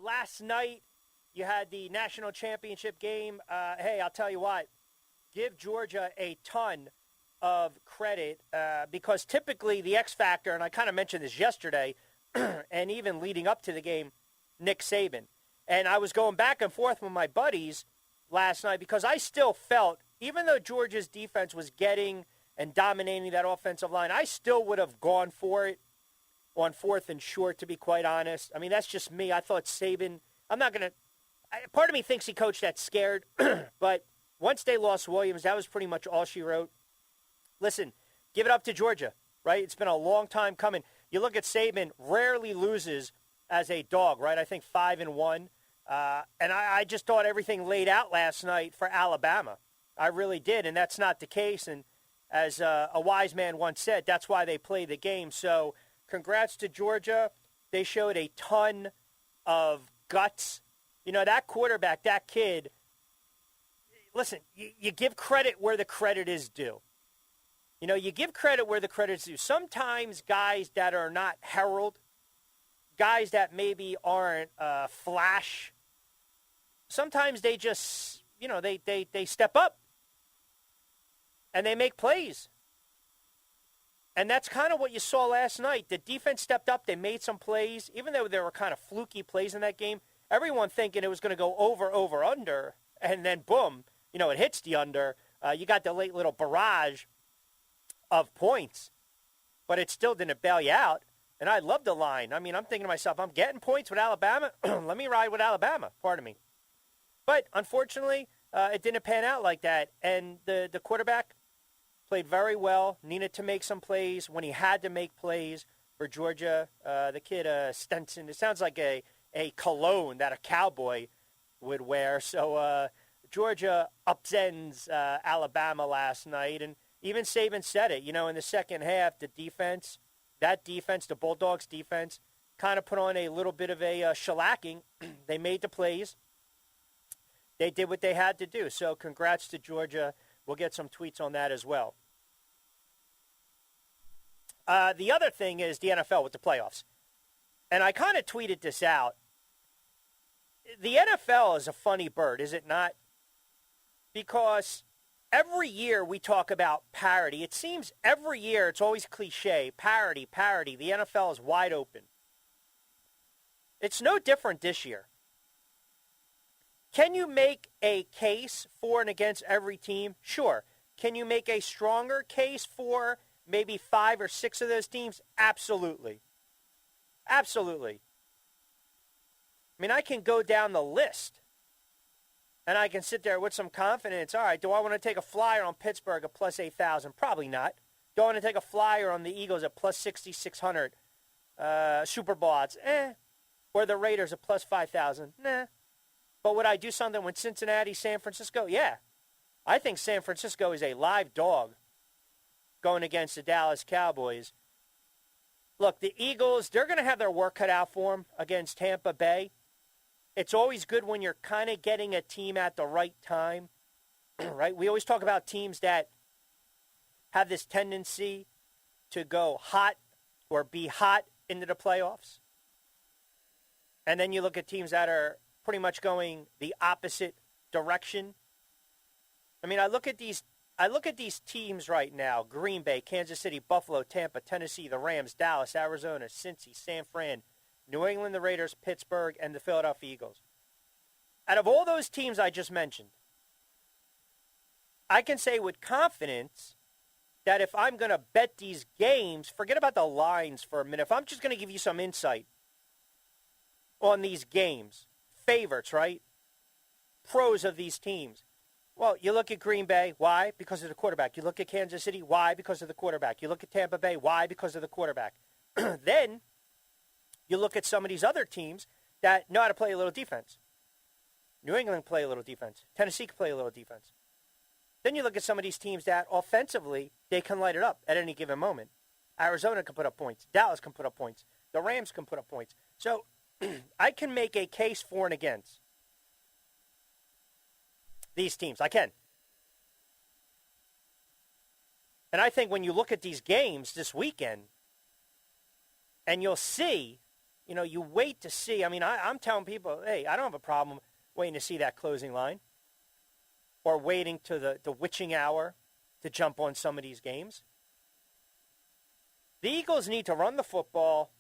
Last night, you had the national championship game. Hey, I'll tell you what. Give Georgia a ton of credit because typically the X factor, and I kind of mentioned this yesterday, and even leading up to the game, Nick Saban. And I was going back and forth with my buddies last night because I still felt, even though Georgia's defense was getting and dominating that offensive line, I still would have gone for it on 4th and short, to be quite honest. I mean, that's just me. I thought Saban, I'm not going to, part of me thinks he coached that scared, but once they lost Williams, that was pretty much all she wrote. Listen, give it up to Georgia, right? It's been a long time coming. You look at Saban, rarely loses as a dog, right? I think 5-1. And I just thought everything laid out last night for Alabama. I really did, and that's not the case. And as a wise man once said, that's why they play the game. So congrats to Georgia. They showed a ton of guts. You know, that quarterback, that kid, listen, you give credit where the credit is due. You know, you give credit where the credit is due. Sometimes guys that are not heralded, guys that maybe aren't flash, sometimes they just, you know, they step up and they make plays. And that's kind of what you saw last night. The defense stepped up. They made some plays, even though there were kind of fluky plays in that game. Everyone thinking it was going to go over, under, and then boom, you know, it hits the under. You got the late little barrage of points, but it still didn't bail you out. And I love the line. I mean, I'm thinking to myself, I'm getting points with Alabama. Let me ride with Alabama, pardon me. But unfortunately, it didn't pan out like that. And the quarterback played very well, needed to make some plays when he had to make plays for Georgia. The kid, Stenson, it sounds like a cologne that a cowboy would wear. So Georgia upends Alabama last night. And even Saban said it, you know, in the second half, the defense, the Bulldogs defense, kind of put on a little bit of a shellacking. They made the plays. They did what they had to do. So congrats to Georgia. We'll get some tweets on that as well. The other thing is the NFL with the playoffs. And I kind of tweeted this out. The NFL is a funny bird, is it not? Because every year we talk about parity. It seems every year it's always cliche, parity. The NFL is wide open. It's no different this year. Can you make a case for and against every team? Sure. Can you make a stronger case for maybe 5 or 6 of those teams? Absolutely. Absolutely. I mean, I can go down the list. And I can sit there with some confidence. All right, do I want to take a flyer on Pittsburgh at plus 8,000? Probably not. Do I want to take a flyer on the Eagles at plus 6,600? Super Bowl odds? Or the Raiders at plus 5,000? Nah. But would I do something with Cincinnati, San Francisco? Yeah. I think San Francisco is a live dog going against the Dallas Cowboys. Look, the Eagles, they're going to have their work cut out for them against Tampa Bay. It's always good when you're kind of getting a team at the right time, right? We always talk about teams that have this tendency to go hot or be hot into the playoffs. And then you look at teams that are pretty much going the opposite direction. I mean, I look at these teams right now: Green Bay, Kansas City, Buffalo, Tampa, Tennessee, the Rams, Dallas, Arizona, Cincy, San Fran, New England, the Raiders, Pittsburgh, and the Philadelphia Eagles. Out of all those teams I just mentioned, I can say with confidence that if I'm going to bet these games, forget about the lines for a minute. If I'm just going to give you some insight on these games, favorites, right? Pros of these teams. Well, you look at Green Bay. Why? Because of the quarterback. You look at Kansas City. Why? Because of the quarterback. You look at Tampa Bay. Why? Because of the quarterback. Then you look at some of these other teams that know how to play a little defense. New England play a little defense. Tennessee can play a little defense. Then you look at some of these teams that offensively, they can light it up at any given moment. Arizona can put up points. Dallas can put up points. The Rams can put up points. So I can make a case for and against these teams. I can. And I think when you look at these games this weekend, and you'll see you wait to see. I mean, I'm telling people, hey, I don't have a problem waiting to see that closing line or waiting to the witching hour to jump on some of these games. The Eagles need to run the football,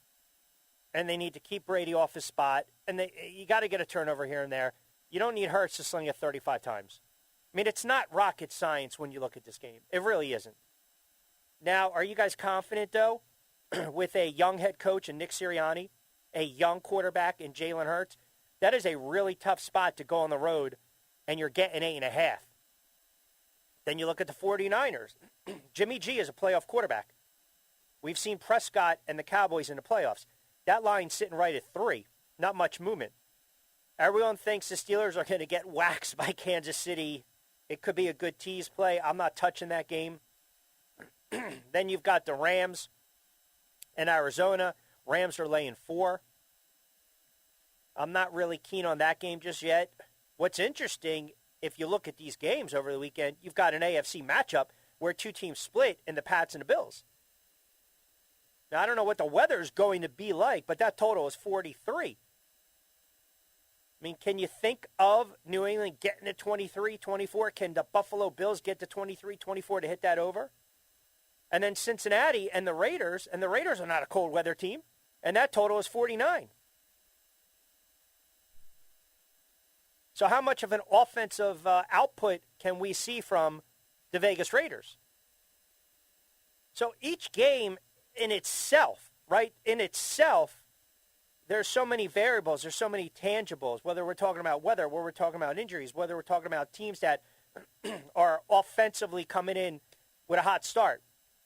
and they need to keep Brady off his spot, and you got to get a turnover here and there. You don't need Hurts to sling it 35 times. I mean, it's not rocket science when you look at this game. It really isn't. Now, are you guys confident, though, with a young head coach and Nick Sirianni, a young quarterback in Jalen Hurts? That is a really tough spot to go on the road, and you're getting 8.5. Then you look at the 49ers. Jimmy G is a playoff quarterback. We've seen Prescott and the Cowboys in the playoffs. That line's sitting right at 3. Not much movement. Everyone thinks the Steelers are going to get waxed by Kansas City. It could be a good tease play. I'm not touching that game. Then you've got the Rams and Arizona. Rams are laying 4. I'm not really keen on that game just yet. What's interesting, if you look at these games over the weekend, you've got an AFC matchup where two teams split in the Pats and the Bills. Now, I don't know what the weather's going to be like, but that total is 43. I mean, can you think of New England getting to 23, 24? Can the Buffalo Bills get to 23, 24 to hit that over? And then Cincinnati and the Raiders are not a cold weather team, and that total is 49. So how much of an offensive output can we see from the Vegas Raiders? So each game in itself, right, there's so many variables, there's so many tangibles, whether we're talking about weather, whether we're talking about injuries, whether we're talking about teams that are offensively coming in with a hot start,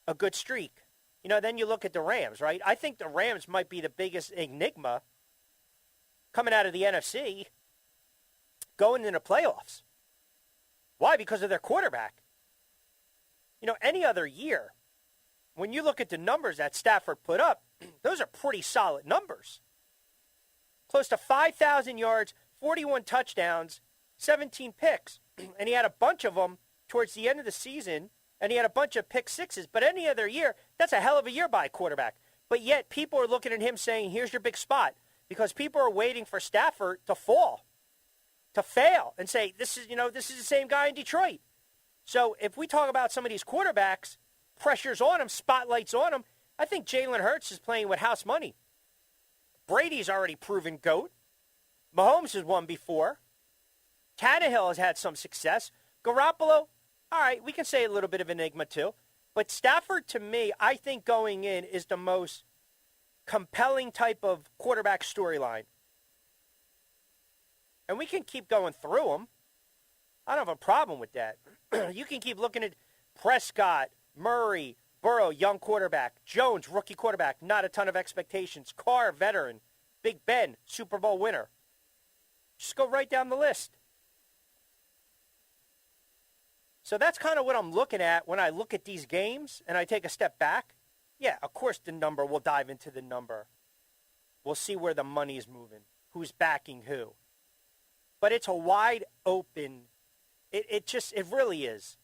a good streak. Then you look at the Rams, right? I think the Rams might be the biggest enigma coming out of the NFC going into playoffs. Why? Because of their quarterback. Any other year, when you look at the numbers that Stafford put up, those are pretty solid numbers. Close to 5,000 yards, 41 touchdowns, 17 picks. And he had a bunch of them towards the end of the season, and he had a bunch of pick sixes. But any other year, that's a hell of a year by a quarterback. But yet people are looking at him saying, here's your big spot, because people are waiting for Stafford to fall, to fail, and say, this is the same guy in Detroit. So if we talk about some of these quarterbacks, pressure's on him, spotlight's on him, I think Jalen Hurts is playing with house money. Brady's already proven GOAT. Mahomes has won before. Tannehill has had some success. Garoppolo, all right, we can say a little bit of enigma too. But Stafford, to me, I think going in is the most compelling type of quarterback storyline. And we can keep going through them. I don't have a problem with that. You can keep looking at Prescott, Murray, Burrow, young quarterback. Jones, rookie quarterback, not a ton of expectations. Carr, veteran. Big Ben, Super Bowl winner. Just go right down the list. So that's kind of what I'm looking at when I look at these games and I take a step back. Yeah, of course the number, we'll dive into the number. We'll see where the money is moving, who's backing who. But it's a wide open, it really is.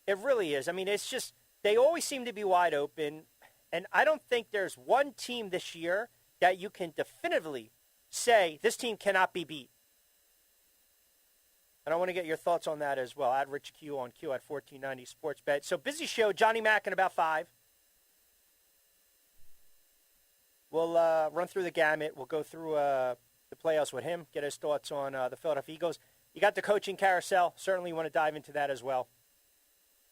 It really is. I mean, it's just, they always seem to be wide open, and I don't think there's one team this year that you can definitively say this team cannot be beat. And I want to get your thoughts on that as well. At Rich Q on Q at 1490 Sports Bet. So busy show. Johnny Mack in about 5. We'll run through the gamut. We'll go through the playoffs with him, get his thoughts on the Philadelphia Eagles. You got the coaching carousel. Certainly want to dive into that as well.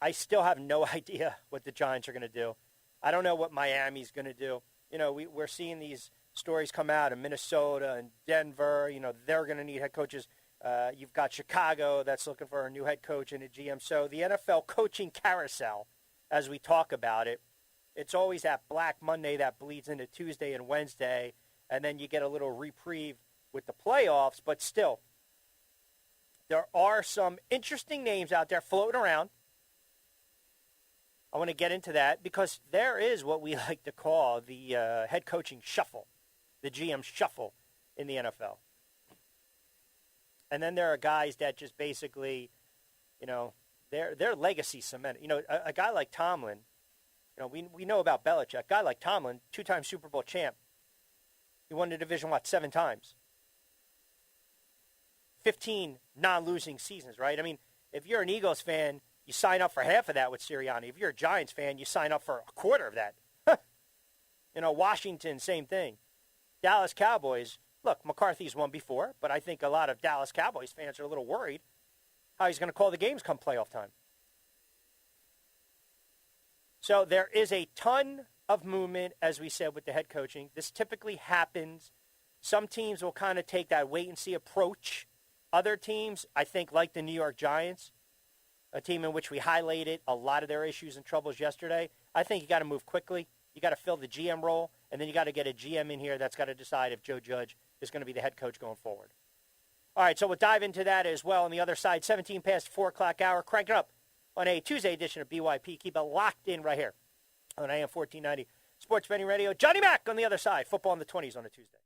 I still have no idea what the Giants are going to do. I don't know what Miami's going to do. We're seeing these stories come out in Minnesota and Denver. They're going to need head coaches. You've got Chicago that's looking for a new head coach and a GM. So the NFL coaching carousel, as we talk about it, it's always that Black Monday that bleeds into Tuesday and Wednesday, and then you get a little reprieve with the playoffs. But still, there are some interesting names out there floating around. I want to get into that because there is what we like to call the head coaching shuffle, the GM shuffle in the NFL. And then there are guys that just basically, their legacy cemented. A guy like Tomlin, we know about Belichick. A guy like Tomlin, 2-time Super Bowl champ. He won the division, 7 times? 15 non-losing seasons, right? I mean, if you're an Eagles fan, you sign up for half of that with Sirianni. If you're a Giants fan, you sign up for a quarter of that. Washington, same thing. Dallas Cowboys, look, McCarthy's won before, but I think a lot of Dallas Cowboys fans are a little worried how he's going to call the games come playoff time. So there is a ton of movement, as we said, with the head coaching. This typically happens. Some teams will kind of take that wait-and-see approach. Other teams, I think, like the New York Giants, a team in which we highlighted a lot of their issues and troubles yesterday, I think you got to move quickly. You got to fill the GM role, and then you got to get a GM in here that's got to decide if Joe Judge is going to be the head coach going forward. All right, so we'll dive into that as well on the other side. 17 past 4 o'clock hour. Crank it up on a Tuesday edition of BYP. Keep it locked in right here on AM 1490 Sports Betting Radio. Johnny Mack on the other side. Football in the 20s on a Tuesday.